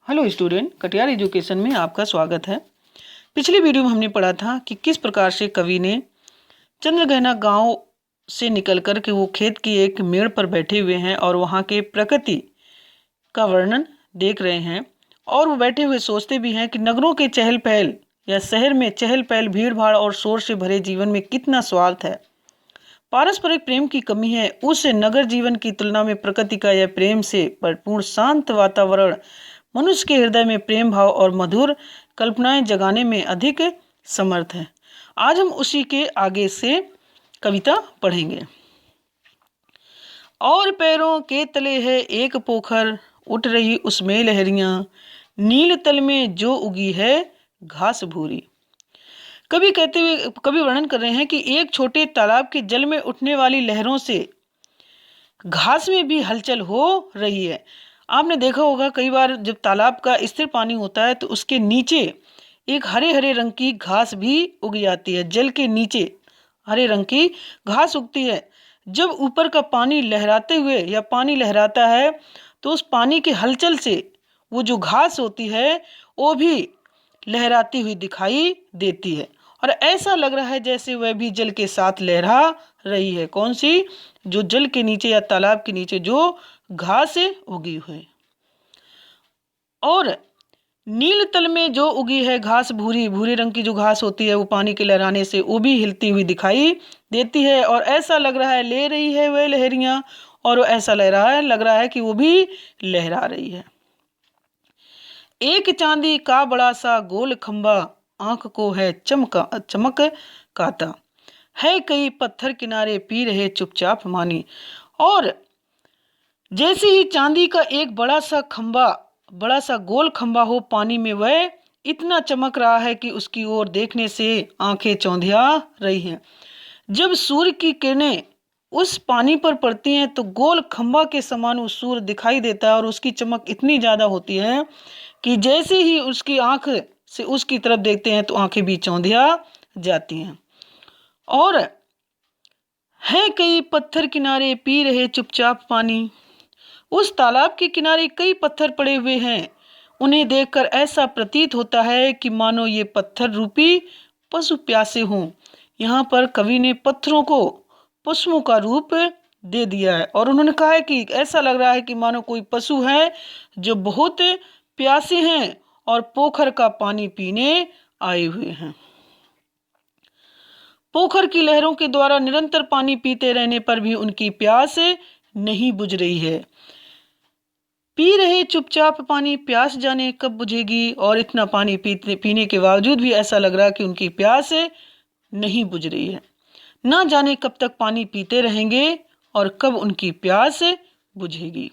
Hello student, Katiyar education में आपका स्वागत है। पिछली वीडियो में हमने पढ़ा था कि किस प्रकार से कवि ने चंद्रगहना गांव से निकलकर के वो खेत की एक मेड़ पर बैठे हुए हैं और वहां के प्रकृति का वर्णन देख रहे हैं। और वो बैठे हुए सोचते भी हैं कि नगरों के चहल पहल या शहर में चहल पहल, भीड़ भाड़ और शोर से भरे जीवन में कितना स्वार्थ है, पारस्परिक प्रेम की कमी है। उस नगर जीवन की तुलना में प्रकृति का यह प्रेम से भरपूर शांत वातावरण मनुष्य के हृदय में प्रेम भाव और मधुर कल्पनाएं जगाने में अधिक समर्थ है। आज हम उसी के आगे से कविता पढ़ेंगे। और पैरों के तले है एक पोखर, उठ रही उसमें लहरियां, नील तल में जो उगी है घास भूरी। कवि वर्णन कर रहे हैं कि एक छोटे तालाब के जल में उठने वाली लहरों से घास में भी हलचल हो रही है। आपने देखा होगा कई बार जब तालाब का स्थिर पानी होता है तो उसके नीचे एक हरे हरे रंग की घास भी उग जाती है। जल के नीचे हरे रंग की घास उगती है। जब ऊपर का पानी लहराते हुए या पानी लहराता है तो उस पानी के हलचल से वो जो घास होती है वो भी लहराती हुई दिखाई देती है और ऐसा लग रहा है जैसे वह भी जल के साथ लहरा रही है। कौन सी? जो जल के नीचे या तालाब के नीचे जो घास उगी हुई। और नील तल में जो उगी है घास भूरी, भूरे रंग की जो घास होती है वो पानी के लहराने से वो भी हिलती हुई दिखाई देती है और ऐसा लग रहा है ले रही है वह लहरियां और वो ऐसा लग रहा है कि वो भी लहरा रही है। एक चांदी का बड़ा सा गोल खंबा, आंख को है चमक काता, है कई पत्थर किनारे पी रहे चुपचाप मानी। और जैसे ही चांदी का एक बड़ा सा गोल खंबा हो पानी में, वह इतना चमक रहा है कि उसकी ओर देखने से आंखें चौंधिया रही हैं। जब सूर्य की किरणें उस पानी पर पड़ती हैं तो गोल खंबा के समान वो सूर्य दिखाई देता है और उसकी चमक इतनी ज्यादा होती है कि जैसे ही उसकी आंख से उसकी तरफ देखते हैं तो आंखें भी चौंधिया जाती हैं। और है कई पत्थर किनारे पी रहे चुपचाप पानी, उस तालाब के किनारे कई पत्थर पड़े हुए हैं। उन्हें देखकर ऐसा प्रतीत होता है कि मानो ये पत्थर रूपी पशु प्यासे हों। यहाँ पर कवि ने पत्थरों को पशुओं का रूप दे दिया है और उन्होंने कहा है कि ऐसा लग रहा है कि मानो कोई पशु है जो बहुत प्यासे हैं और पोखर का पानी पीने आए हुए हैं। पोखर की लहरों के द्वारा निरंतर पानी पीते रहने पर भी उनकी प्यास नहीं बुझ रही है। पी रहे चुपचाप पानी, प्यास जाने कब बुझेगी। और इतना पानी पीने के बावजूद भी ऐसा लग रहा है कि उनकी प्यास नहीं बुझ रही है। ना जाने कब तक पानी पीते रहेंगे और कब उनकी प्यास बुझेगी।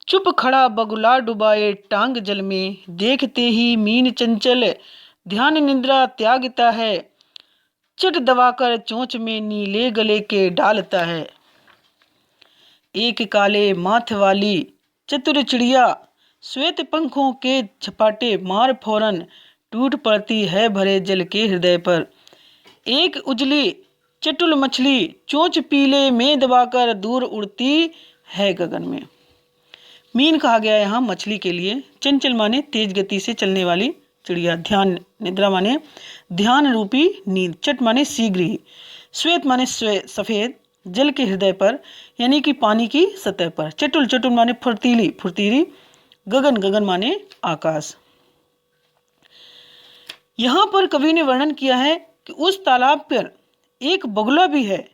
चुप खड़ा बगुला डुबाए टांग जल में, देखते ही मीन चंचल ध्यान निद्रा त्यागता है, चट दबाकर चोंच में नीले गले के डालता है। एक काले माथ वाली चतुर चिड़िया श्वेत पंखों के झपाटे मार फौरन टूट पड़ती है भरे जल के हृदय पर। एक उजली चटुल मछली चोंच पीले में दबाकर दूर उड़ती है गगन में। मीन कहा गया है यहाँ मछली के लिए। चंचल माने तेज गति से चलने वाली चिड़िया, ध्यान निद्रा माने ध्यान रूपी नींद, चट माने शीघ्र ही, श्वेत माने सफेद, जल के हृदय पर यानी कि पानी की सतह पर, चटुल चटुल माने फुर्तीली, गगन गगन माने आकाश। यहाँ पर कवि ने वर्णन किया है कि उस तालाब पर एक बगुला भी है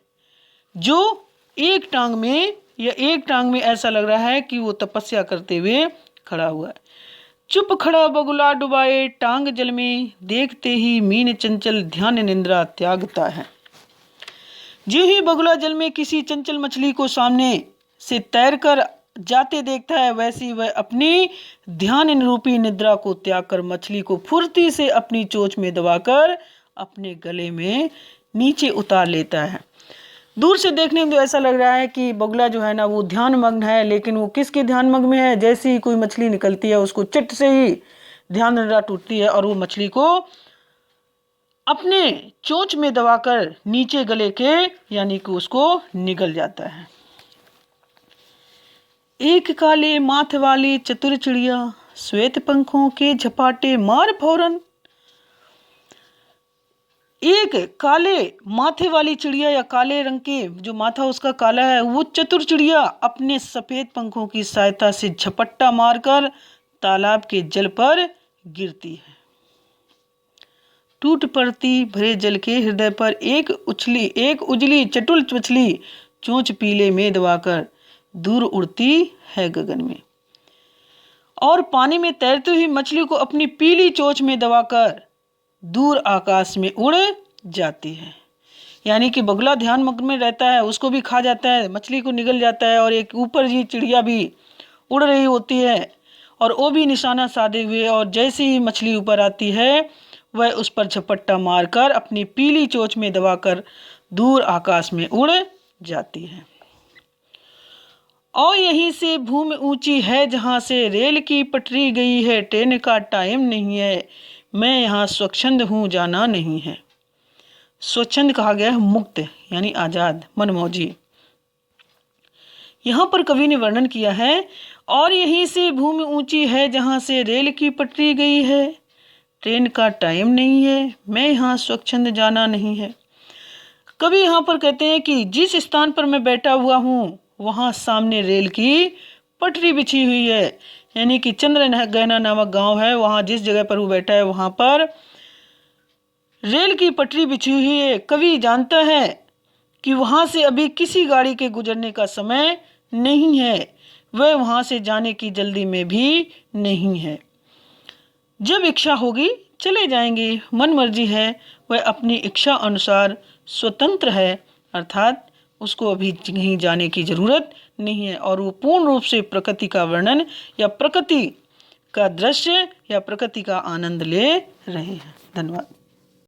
जो एक टांग में ऐसा लग रहा है कि वो तपस्या करते हुए खड़ा हुआ है। चुप खड़ा बगुला डुबाए टांग जल में, देखते ही मीन चंचल ध्यान निद्रा त्यागता है। जो ही बगुला जल में किसी चंचल मछली को सामने से तैरकर जाते देखता है, वैसी वह अपनी ध्यान रूपी निद्रा को त्याग कर मछली को फुर्ती से अपनी चोंच में दबाकर अपने गले में नीचे उतार लेता है। दूर से देखने में तो ऐसा लग रहा है कि बगुला जो है ना वो ध्यान मग्न है, लेकिन वो किसके ध्यान मग्न में है? जैसे ही कोई मछली निकलती है उसको चट से ही ध्यान निद्रा टूटती है और वो मछली को अपने चोंच में दबाकर नीचे गले के यानी कि उसको निगल जाता है। एक काले माथ वाली चतुर चिड़िया, श्वेत पंखों के झपाटे मार फौरन। एक काले माथे वाली चिड़िया या काले रंग के जो माथा उसका काला है, वो चतुर चिड़िया अपने सफेद पंखों की सहायता से झपट्टा मारकर तालाब के जल पर गिरती है। टूट पड़ती भरे जल के हृदय पर एक उजली चटुल मछली चोंच पीले में दबाकर दूर उड़ती है गगन में। और पानी में तैरती हुई मछली को अपनी पीली चोंच में दबाकर दूर आकाश में उड़ जाती है। यानी कि बगुला ध्यान मग्न में रहता है, उसको भी खा जाता है, मछली को निगल जाता है, और एक ऊपर ही चिड़िया भी उड़ रही होती है और वो भी निशाना साधे हुए, और जैसे ही मछली ऊपर आती है वह उस पर झपट्टा मारकर अपनी पीली चोंच में दबाकर दूर आकाश में उड़ जाती है। और यहीं से भूमि ऊंची है जहां से रेल की पटरी गई है, ट्रेन का टाइम नहीं है, मैं यहाँ स्वच्छंद हूँ जाना नहीं है। स्वच्छंद कहा गया है मुक्त, यानी आजाद, मनमौजी। यहाँ पर कवि ने वर्णन किया है, और यहीं से भूमि ऊंची है जहाँ से रेल की पटरी गई है, ट्रेन का टाइम नहीं है, मैं यहाँ स्वच्छंद जाना नहीं है। कवि यहाँ पर कहते हैं कि जिस स्थान पर मैं बैठा हुआ हूँ वहाँ सामने रेल की पटरी बिछी हुई है, यानी कि चंद्रगहना नामक गांव है, वहाँ जिस जगह पर वो बैठा है वहाँ पर रेल की पटरी बिछी हुई है। कवि जानता है कि वहाँ से अभी किसी गाड़ी के गुजरने का समय नहीं है, वह वहाँ से जाने की जल्दी में भी नहीं है। जब इच्छा होगी चले जाएंगे, मन मर्जी है, वह अपनी इच्छा अनुसार स्वतंत्र है, अर्थात उसको अभी कहीं जाने की जरूरत नहीं है, और वो पूर्ण रूप से प्रकृति का वर्णन या प्रकृति का दृश्य या प्रकृति का आनंद ले रहे हैं। धन्यवाद।